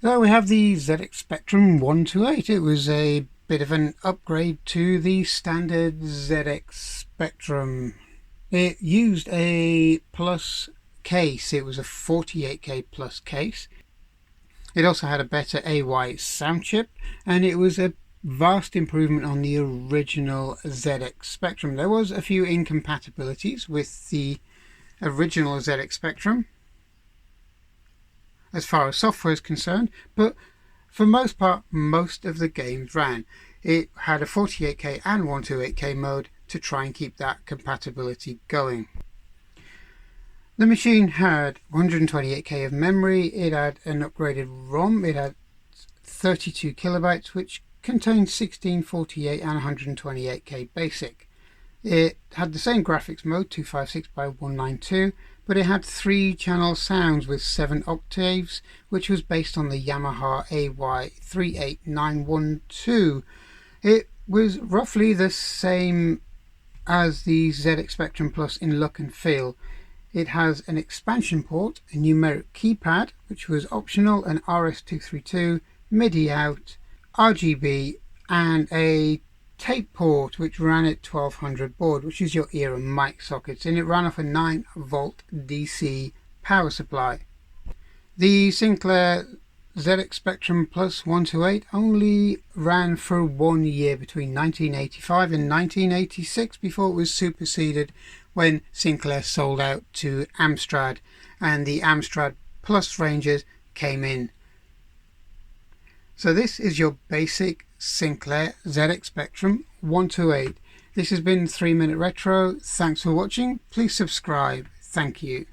So we have the ZX Spectrum 128. It was a bit of an upgrade to the standard ZX Spectrum. It used a plus case. It was a 48K plus case. It also had a better AY sound chip, and it was a vast improvement on the original ZX Spectrum. There was a few incompatibilities with the original ZX Spectrum as far as software is concerned, but for most part, most of the games ran. It had a 48K and 128K mode to try and keep that compatibility going. The machine had 128K of memory. It had an upgraded ROM. It had 32 kilobytes, which contained 1648 and 128K basic. It had the same graphics mode, 256 by 192, but it had 3 channel sounds with 7 octaves, which was based on the Yamaha AY38912. It was roughly the same as the ZX Spectrum Plus in look and feel. It has an expansion port, a numeric keypad, which was optional, an RS-232, MIDI out, RGB, and a tape port which ran at 1200 baud, which is your ear and mic sockets, and it ran off a 9-volt DC power supply. The Sinclair ZX Spectrum Plus 128 only ran for 1 year between 1985 and 1986 before it was superseded when Sinclair sold out to Amstrad and the Amstrad Plus ranges came in. So this is your basic Sinclair ZX Spectrum 128. This has been 3 Minute Retro. Thanks for watching. Please subscribe. Thank you.